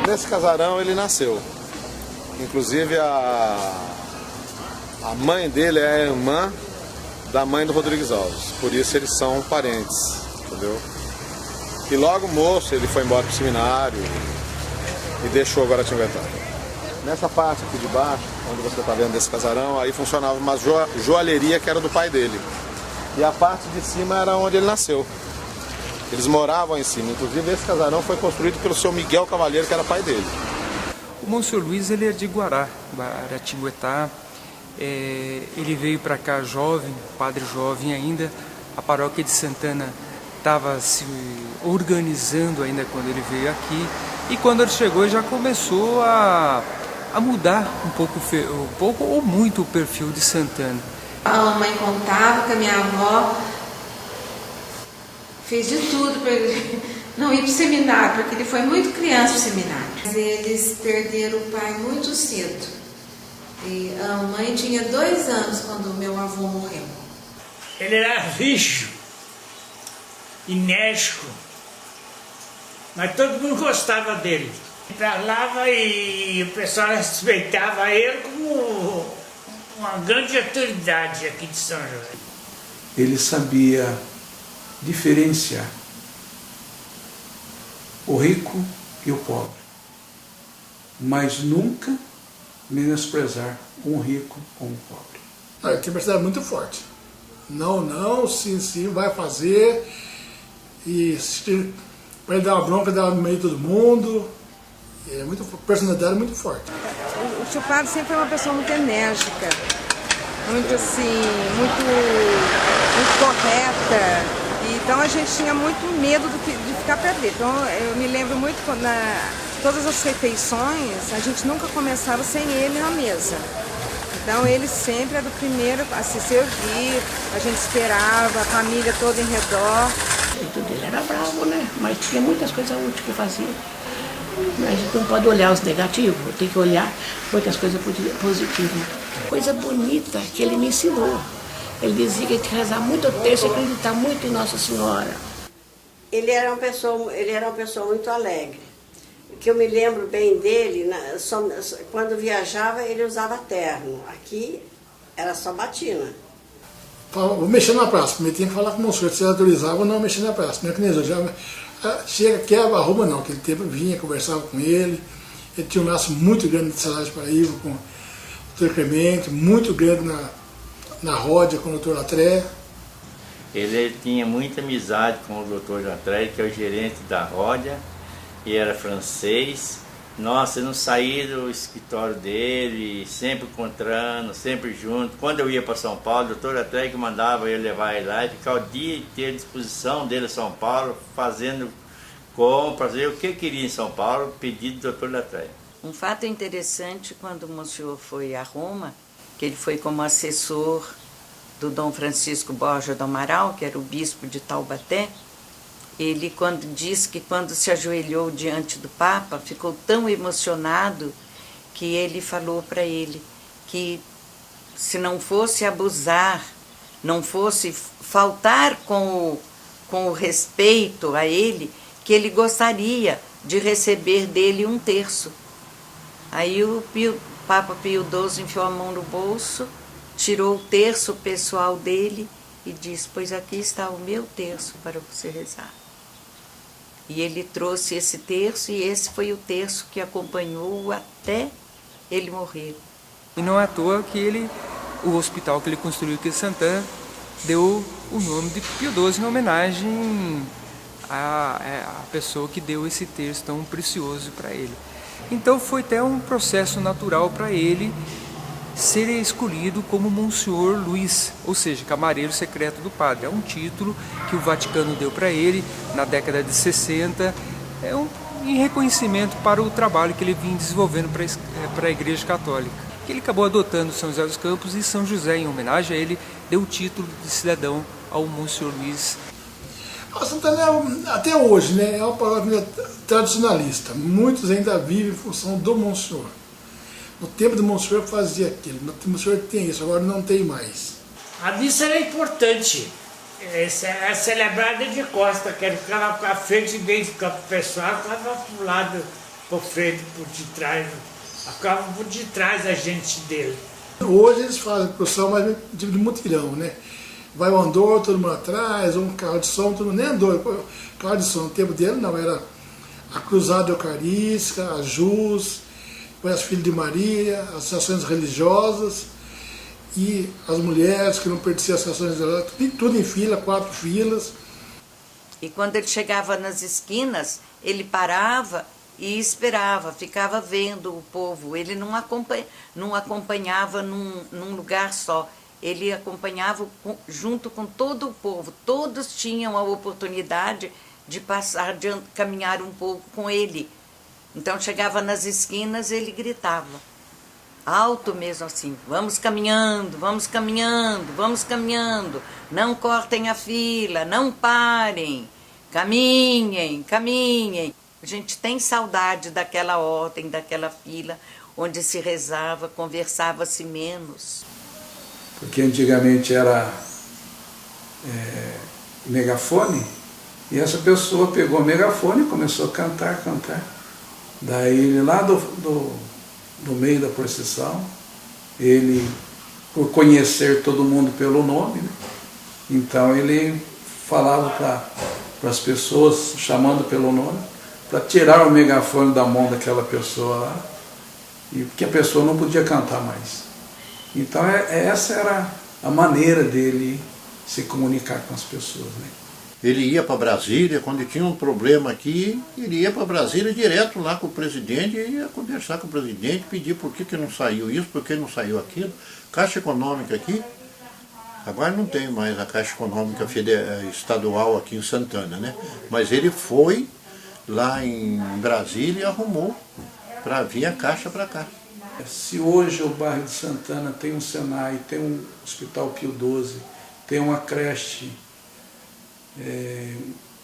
Nesse casarão ele nasceu. Inclusive a mãe dele é a irmã da mãe do Rodrigues Alves. Por isso eles são parentes, entendeu? E logo moço ele foi embora pro seminário e deixou Guaratinguetá. Nessa parte aqui de baixo, onde você está vendo desse casarão, aí funcionava uma joalheria que era do pai dele. E a parte de cima era onde ele nasceu. Eles moravam em cima. Inclusive esse casarão foi construído pelo seu Miguel Cavalheiro, que era pai dele. O Monsenhor Luiz ele é de Guaratinguetá. Ele veio para cá jovem, padre jovem ainda. A paróquia de Santana estava se organizando ainda quando ele veio aqui. E quando ele chegou já começou a mudar um pouco ou muito o perfil de Santana. A mamãe contava que a minha avó fez de tudo para ele não ir para o seminário, porque ele foi muito criança para o seminário. Eles perderam o pai muito cedo. E a mãe tinha 2 anos quando meu avô morreu. Ele era rijo, enérgico, mas todo mundo gostava dele. Falava e o pessoal respeitava ele como uma grande autoridade aqui de São José. Ele sabia diferenciar o rico e o pobre, mas nunca menosprezar um rico ou um pobre. Ele tinha uma personalidade muito forte. Não, sim, vai fazer. E vai dar uma bronca no meio de todo mundo. É personalidade muito forte. O tio Padre sempre foi uma pessoa muito enérgica, muito assim, muito correta. Então a gente tinha muito medo de ficar perto dele. Então eu me lembro muito quando todas as refeições a gente nunca começava sem ele na mesa. Então ele sempre era o primeiro a se servir, a gente esperava, a família toda em redor. Tudo ele era bravo, né? Mas tinha muitas coisas úteis que fazia. A gente não pode olhar os negativos, tem que olhar muitas coisas positivas. Coisa bonita que ele me ensinou. Ele dizia que tinha que rezar muito terço e acreditar muito em Nossa Senhora. Ele era uma pessoa muito alegre. O que eu me lembro bem dele, quando viajava ele usava terno. Aqui era só batina. Vou mexer na praça. Primeiro tinha que falar com o monsenhor se ele autorizava ou não mexer na praça. Não é que nem eu já chega, quebra, arruma não. Aquele tempo eu vinha, conversava com ele. Ele tinha um laço muito grande de Salário de Paraíba com o Dr. Clemente, muito grande na Ródia com o Dr. Latré. Ele tinha muita amizade com o Dr. Latré, que é o gerente da Ródia, e era francês. Nossa, eu não saía do escritório dele, sempre encontrando, sempre junto. Quando eu ia para São Paulo, o doutor Latré que mandava eu levar ele lá e ficar o dia inteiro à disposição dele em São Paulo, fazendo compras, o que eu queria em São Paulo, pedido do doutor Latré. Um fato interessante, quando o Monsenhor foi a Roma, que ele foi como assessor do Dom Francisco Borja do Amaral, que era o bispo de Taubaté, ele diz que quando se ajoelhou diante do Papa, ficou tão emocionado que ele falou para ele que se não fosse abusar, não fosse faltar com o respeito a ele, que ele gostaria de receber dele 1/3. Aí o Papa Pio XII enfiou a mão no bolso, tirou o terço pessoal dele e disse: pois aqui está o meu terço para você rezar. E ele trouxe esse terço e esse foi o terço que acompanhou até ele morrer. E não é à toa que o hospital que ele construiu aqui em Santana deu o nome de Pio XII em homenagem à pessoa que deu esse terço tão precioso para ele. Então foi até um processo natural para ele ser escolhido como Monsenhor Luiz, ou seja, camareiro secreto do padre. É um título que o Vaticano deu para ele na década de 60, em reconhecimento para o trabalho que ele vinha desenvolvendo para a Igreja Católica. Ele acabou adotando São José dos Campos e São José, em homenagem a ele, deu o título de cidadão ao Monsenhor Luiz. A Santana, até hoje, né, é uma paróquia tradicionalista. Muitos ainda vivem em função do Monsenhor. No tempo do Monsenhor fazia aquilo, no tempo do Monsenhor tem isso, agora não tem mais. A missa era importante, Essa é a celebrada de costa, que ele ficava à frente dele, ficava o pessoal, ficava pro lado, por frente, por detrás. Ficava por detrás a gente dele. Hoje eles fazem procissão mais de mutirão, né? Vai o andor, todo mundo atrás, um carro de som, todo mundo nem andor. Carro de som, no tempo dele não, era a Cruzada Eucarística, a Jus, depois as Filhas de Maria, as associações religiosas e as mulheres que não pertenciam às associações religiosas, tudo em fila, 4 filas. E quando ele chegava nas esquinas, ele parava e esperava, ficava vendo o povo. Ele não acompanhava num lugar só. Ele acompanhava junto com todo o povo. Todos tinham a oportunidade de passar, de caminhar um pouco com ele. Então chegava nas esquinas, ele gritava, alto mesmo assim, vamos caminhando, vamos caminhando, vamos caminhando, não cortem a fila, não parem, caminhem, caminhem. A gente tem saudade daquela ordem, daquela fila, onde se rezava, conversava-se menos. Porque antigamente era megafone, e essa pessoa pegou o megafone e começou a cantar. Daí ele lá do meio da procissão, ele, por conhecer todo mundo pelo nome, né? Então ele falava para as pessoas, chamando pelo nome, para tirar o megafone da mão daquela pessoa lá, e porque a pessoa não podia cantar mais. Então essa era a maneira dele se comunicar com as pessoas, né? Ele ia para Brasília, quando tinha um problema aqui, ele ia para Brasília direto lá com o presidente, e ia conversar com o presidente, pedir por que não saiu isso, por que não saiu aquilo. Caixa Econômica aqui, agora não tem mais a Caixa Econômica estadual aqui em Santana, né? Mas ele foi lá em Brasília e arrumou para vir a Caixa para cá. Se hoje o bairro de Santana tem um Senai, tem um Hospital Pio XII, tem uma creche,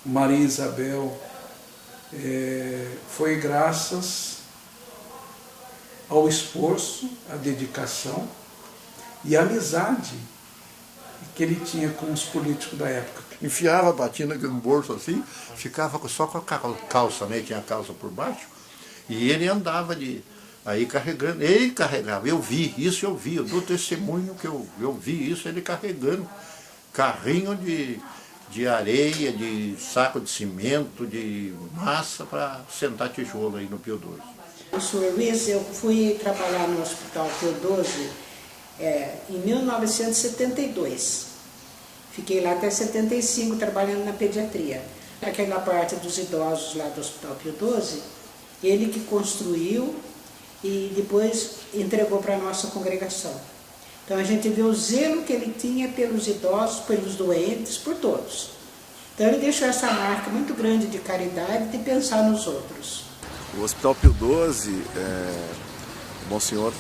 Maria Isabel, foi graças ao esforço, à dedicação e à amizade que ele tinha com os políticos da época. Enfiava a batina no bolso assim, ficava só com a calça, né? Tinha a calça por baixo, e ele andava aí carregando, ele carregava, eu vi, eu dou testemunho que eu vi isso, ele carregando carrinho de areia, de saco de cimento, de massa para sentar tijolo aí no Pio XII. Senhor Luiz, eu fui trabalhar no Hospital Pio XII em 1972. Fiquei lá até 75 trabalhando na pediatria. Aquela parte dos idosos lá do Hospital Pio XII, ele que construiu e depois entregou para a nossa congregação. Então a gente vê o zelo que ele tinha pelos idosos, pelos doentes, por todos. Então ele deixou essa marca muito grande de caridade, de pensar nos outros. O Hospital Pio XII, o Monsenhor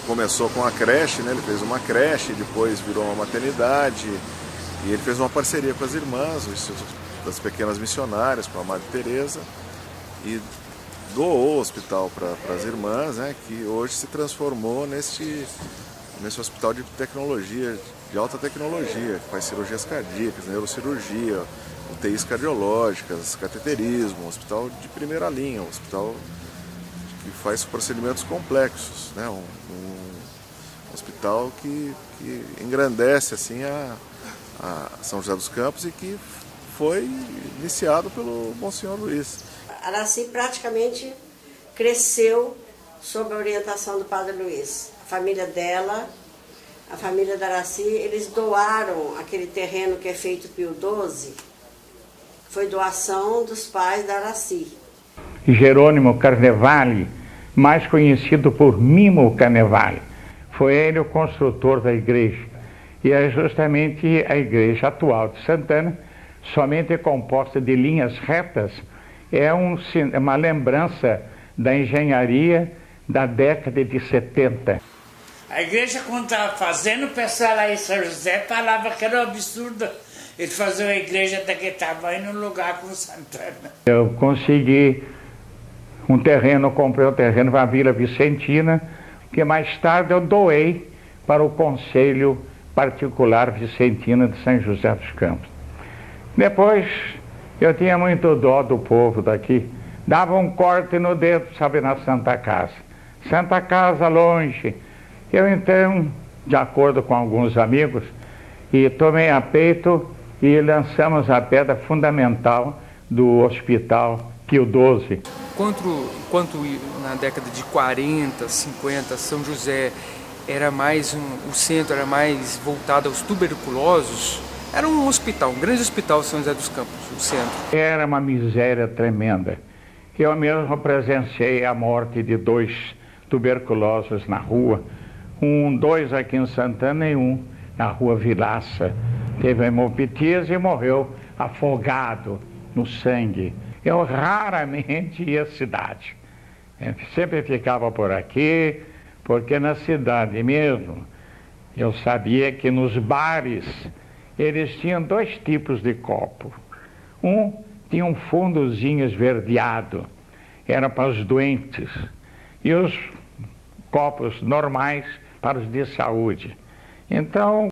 começou com a creche, né? Ele fez uma creche, depois virou uma maternidade, e ele fez uma parceria com as irmãs, o Instituto das Pequenas Missionárias, com a Madre Teresa, e doou o hospital para as irmãs, né? Que hoje se transformou nesse hospital de tecnologia, de alta tecnologia, que faz cirurgias cardíacas, neurocirurgia, UTIs cardiológicas, cateterismo, um hospital de primeira linha, um hospital que faz procedimentos complexos, né? Um hospital que engrandece assim a São José dos Campos e que foi iniciado pelo Monsenhor Luiz. Araci praticamente cresceu sob a orientação do Padre Luiz. A família dela, a família da Araci, eles doaram aquele terreno que é feito Pio XII, foi doação dos pais da Araci. Jerônimo Carnevale, mais conhecido por Mimo Carnevale, foi ele o construtor da igreja. E é justamente a igreja atual de Santana, somente composta de linhas retas, é uma lembrança da engenharia da década de 70. A igreja, quando estava fazendo, o pessoal lá em São José falava que era um absurdo ele fazer uma igreja daquele tamanho num lugar como Santana. Eu consegui um terreno, comprei um terreno para a Vila Vicentina, que mais tarde eu doei para o Conselho particular Vicentina de São José dos Campos. Depois, eu tinha muito dó do povo daqui. Dava um corte no dedo, sabe, na Santa Casa. Santa Casa longe. Eu então, de acordo com alguns amigos, e tomei a peito e lançamos a pedra fundamental do Hospital Pio XII. Enquanto na década de 40, 50, São José era mais o centro era mais voltado aos tuberculosos, era um hospital, um grande hospital São José dos Campos, o centro. Era uma miséria tremenda. Eu mesmo presenciei a morte de 2 tuberculosos na rua, 2 aqui em Santana e 1 na rua Vilaça. Teve hemoptise e morreu afogado no sangue. Eu raramente ia à cidade. Eu sempre ficava por aqui, porque na cidade mesmo eu sabia que nos bares eles tinham 2 tipos de copo. Um tinha um fundozinho esverdeado, era para os doentes, e os copos normais para os de saúde. Então,